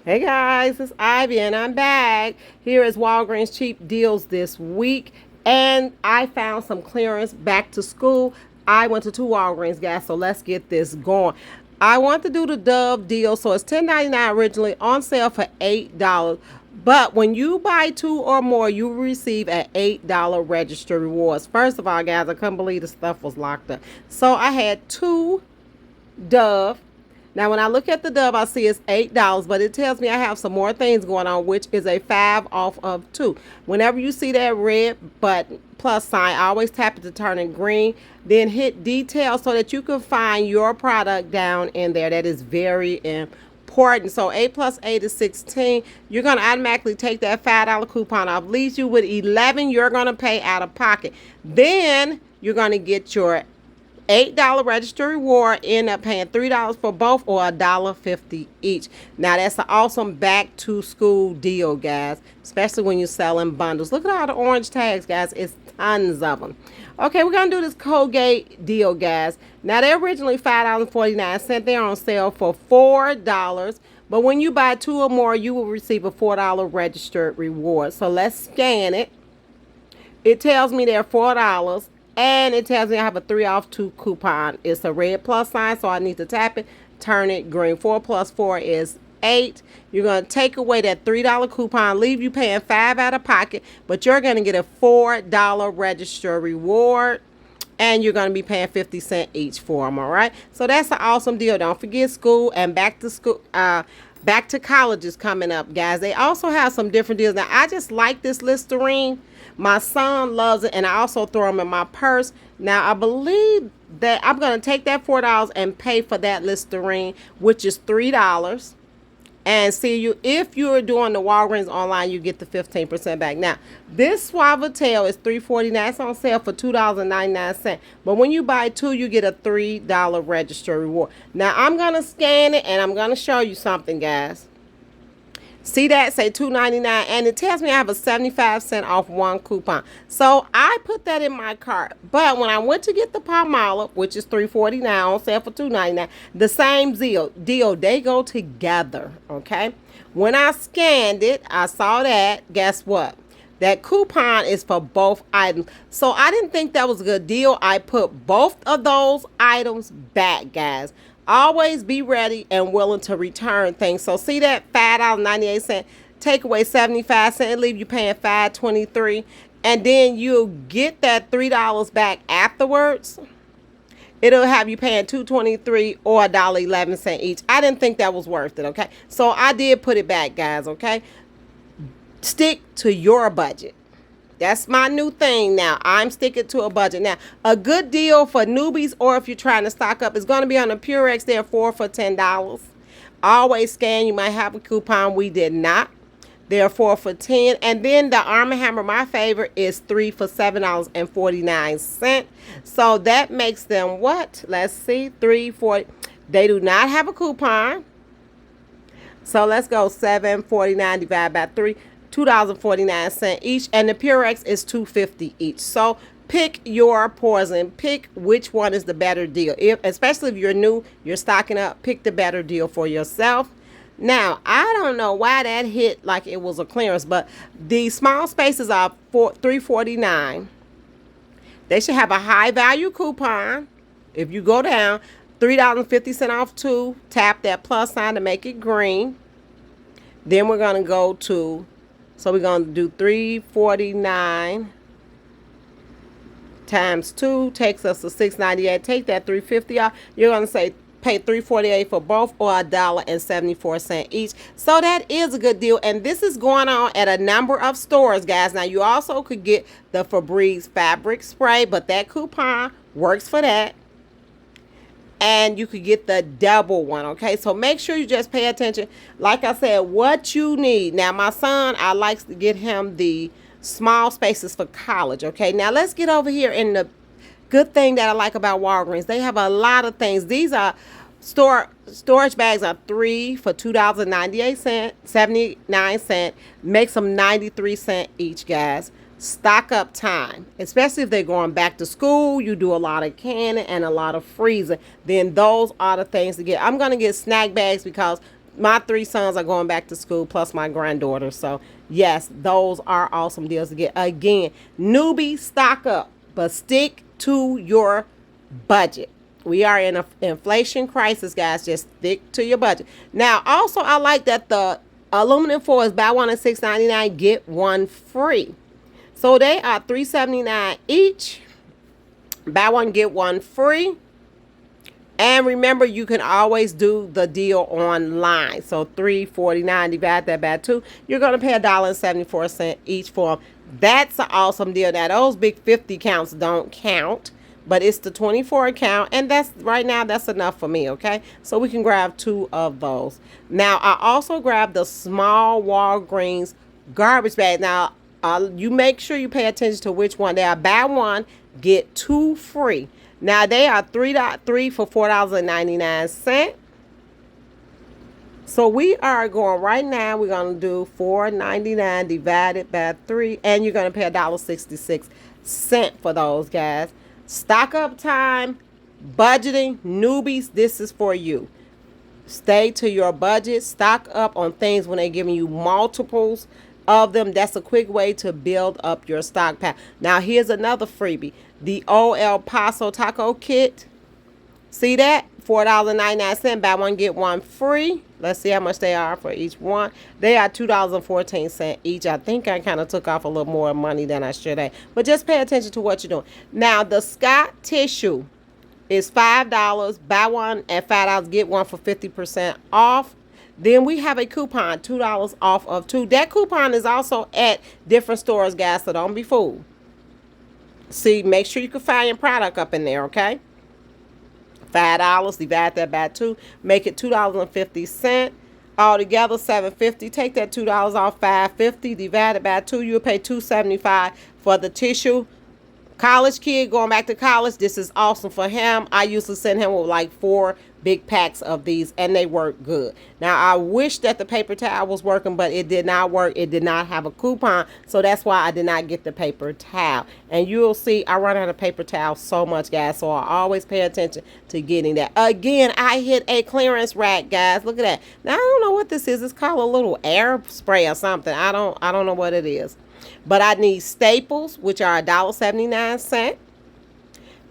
Hey guys, it's Ivy and I'm back. Here is Walgreens Cheap Deals this week. And I found some clearance back to school. I went to two Walgreens, guys, so let's get this going. I want to do the Dove deal, so it's $10.99 originally, on sale for $8. But when you buy two or more, you will receive an $8 register rewards. First of all, guys, I couldn't believe the stuff was locked up. So I had two Dove. Now, when I look at the Dove, I see it's $8, but it tells me I have some more things going on, which is a 5 off of 2. Whenever you see that red button plus sign, always tap it to turn it green. Then hit detail so that you can find your product down in there. That is very important. So 8 plus 8 is 16. You're going to automatically take that $5 coupon off. Leaves you with 11 you're going to pay out of pocket. Then you're going to get your $8 register reward, end up paying $3 for both or $1.50 each. Now that's an awesome back to school deal, guys, especially when you're selling bundles. Look at all the orange tags, guys. It's tons of them. Okay, we're gonna do this Colgate deal, guys. Now they're originally $5.49. They're on sale for $4. But when you buy two or more, you will receive a $4 registered reward. So let's scan it. It tells me they're $4. And it tells me I have a 3 off 2 coupon. It's a red plus sign, so I need to tap it, turn it green. 4 plus 4 is 8. You're going to take away that $3 coupon, leave you paying 5 out of pocket, but you're going to get a $4 register reward, and you're going to be paying 50 cents each for them, all right? So that's an awesome deal. Don't forget school and back to school. Back to college is coming up, guys. They also have some different deals. Now, I just like this Listerine. My son loves it, and I also throw them in my purse. Now, I believe that I'm going to take that $4 and pay for that Listerine, which is $3. And see, you if you're doing the Walgreens online, you get the 15% back. Now, this Suavitel is $3.49. It's on sale for $2.99. But when you buy two, you get a $3 register reward. Now, I'm going to scan it, and I'm going to show you something, guys. See that? Say $2.99, and it tells me I have a 75-cent off one coupon. So I put that in my cart. But when I went to get the Palmolive, which is $3.49 on sale for $2.99, the same deal, they go together, okay? When I scanned it, I saw that. Guess what? That coupon is for both items. So I didn't think that was a good deal. I put both of those items back, guys. Always be ready and willing to return things. So see that $5.98, take away 75 cents, and leave you paying $5.23, and then you'll get that $3 back afterwards. It'll have you paying $2.23 or $1.11 each. I didn't think that was worth it, okay? So I did put it back, guys, okay? Stick to your budget. That's my new thing now. I'm sticking to a budget. Now, a good deal for newbies or if you're trying to stock up is going to be on the Purex. They're 4 for $10. Always scan. You might have a coupon. We did not. They're 4 for $10. And then the Arm & Hammer, my favorite, is 3 for $7.49. So that makes them what? Let's see. 3 for... They do not have a coupon. So let's go $7.49 divided by 3. $2.49 each, and the Purex is $2.50 each. So pick your poison. Pick which one is the better deal. Especially if you're new, you're stocking up, pick the better deal for yourself. Now, I don't know why that hit like it was a clearance, but the small spaces are $3.49. They should have a high value coupon. If you go down, $3.50 off 2. Tap that plus sign to make it green. Then we're going to go to... So we're going to do $3.49 times 2 takes us to $6.98. Take that $3.50 off. You're going to say pay $3.48 for both or $1.74 each. So that is a good deal. And this is going on at a number of stores, guys. Now, you also could get the Febreze fabric spray, but that coupon works for that. And you could get the double one, okay? So make sure you just pay attention. Like I said, what you need. Now, my son, I like to get him the small spaces for college, okay? Now, let's get over here in the good thing that I like about Walgreens. They have a lot of things. These are storage bags are 3 for $2.98, 79 cents. Makes them 93 cents each, guys. Stock up time, especially if they're going back to school. You do a lot of canning and a lot of freezing. Then those are the things to get. I'm going to get snack bags because my 3 sons are going back to school, plus my granddaughter. So yes, those are awesome deals to get. Again, newbie, stock up, but stick to your budget. We are in an inflation crisis, guys. Just stick to your budget. Now, also, I like that the aluminum foil is buy one at $6.99, get one free. So they are $3.79 each. Buy one, get one free. And remember, you can always do the deal online. So $3.49, divide that by 2. You're going to pay $1.74 each for them. That's an awesome deal. Now, those big 50 counts don't count, but it's the 24 count. And that's right now, that's enough for me, okay? So we can grab 2 of those. Now, I also grabbed the small Walgreens garbage bag. Now, you make sure you pay attention to which one. They are buy one, get 2 free. Now, they are 3.3 for $4.99. So we are going right now, we're going to do $4.99 divided by 3. And you're going to pay $1.66 for those, guys. Stock up time, budgeting, newbies, this is for you. Stay to your budget. Stock up on things when they're giving you multiples of them. That's a quick way to build up your stockpile. Now, here's another freebie. The old El Paso taco kit. See that? $4.99. Buy one, get one free. Let's see how much they are for each one. They are $2.14 each. I think I kind of took off a little more money than I should have. But just pay attention to what you're doing. Now, the Scott tissue is $5. Buy one at $5, get one for 50% off. Then we have a coupon, $2 off of 2. That coupon is also at different stores, guys, so don't be fooled. See, make sure you can find your product up in there, okay? $5, divide that by 2, make it $2.50. Altogether, $7.50. Take that $2 off, $5.50, divide it by 2. You'll pay $2.75 for the tissue. College kid going back to college, this is awesome for him. I usually send him with like 4 big packs of these, and they work good. Now, I wish that the paper towel was working, but it did not work. It did not have a coupon, so that's why I did not get the paper towel. And you'll see I run out of paper towel so much, guys, so I always pay attention to getting that. Again, I hit a clearance rack, guys. Look at that. Now, I don't know what this is. It's called a little air spray or something. I don't know what it is. But I need staples, which are $1.79.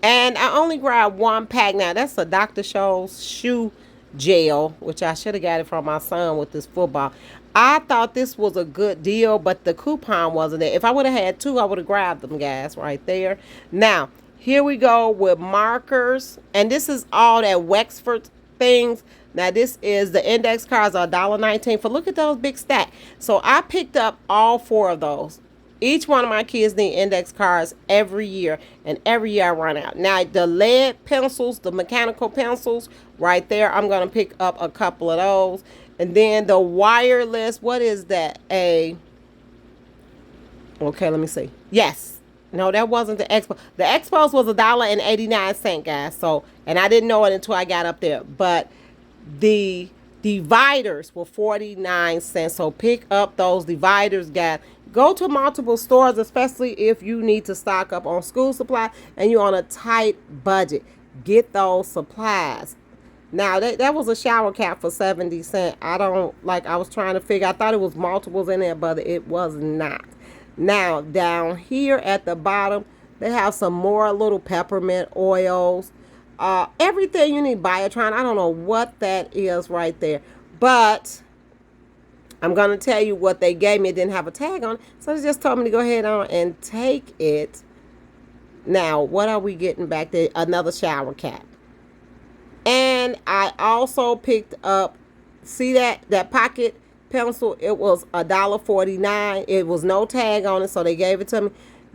And I only grabbed 1 pack. Now, that's a Dr. Scholl's shoe gel, which I should have got it from my son with this football. I thought this was a good deal, but the coupon wasn't there. If I would have had 2, I would have grabbed them, guys, right there. Now, here we go with markers. And this is all that Wexford things. Now, this is the index cards are $1.19 for, look at those big stack. So I picked up all 4 of those. Each one of my kids need index cards every year, and every year I run out. Now, the lead pencils, the mechanical pencils, right there, I'm going to pick up a couple of those. And then the wireless, what is that? Okay, let me see. Yes. No, that wasn't the Expo. The Expos was $1.89, guys. So, and I didn't know it until I got up there. But the dividers were 49 cents. So pick up those dividers, guys. Go to multiple stores, especially if you need to stock up on school supply and you're on a tight budget. Get those supplies. Now, that was a shower cap for 70 cents. I was trying to figure, I thought it was multiples in there, but it was not. Now, down here at the bottom, they have some more little peppermint oils. Everything you need, Biotron. I don't know what that is right there. But I'm going to tell you what they gave me. It didn't have a tag on it. So they just told me to go ahead on and take it. Now, what are we getting back there? Another shower cap. And I also picked up, see that pocket pencil? It was $1.49. It was no tag on it, so they gave it to me.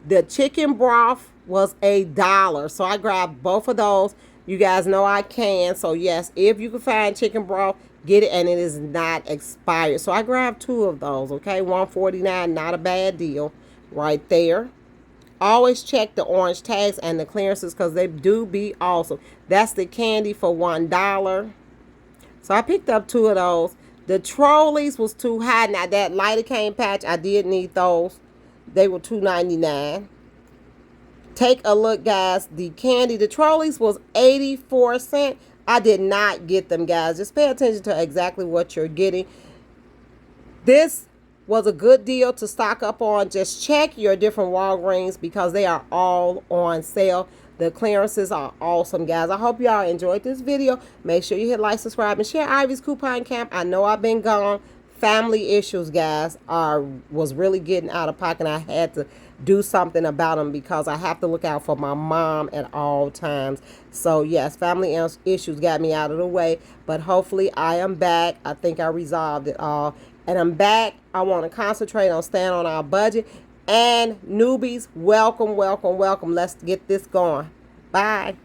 The chicken broth was $1. So I grabbed both of those. You guys know I can. So yes, if you can find chicken broth, get it, and it is not expired. So I grabbed 2 of those, okay? $1.49, not a bad deal right there. Always check the orange tags and the clearances because they do be awesome. That's the candy for $1. So I picked up 2 of those. The trolleys was too high. Now that lidocaine patch, I did need those. They were $2.99. Take a look, guys. The candy, the trolleys was 84 cents. I did not get them, guys. Just pay attention to exactly what you're getting. This was a good deal to stock up on. Just check your different Walgreens because they are all on sale. The clearances are awesome, guys. I hope y'all enjoyed this video. Make sure you hit like, subscribe, and share Ivy's Coupon Camp. I know I've been gone. Family issues, guys, was really getting out of pocket. I had to do something about them because I have to look out for my mom at all times. So yes, family issues got me out of the way, but hopefully I am back. I think I resolved it all, and I'm back. I want to concentrate on staying on our budget. And newbies, welcome, welcome, welcome. Let's get this going. Bye.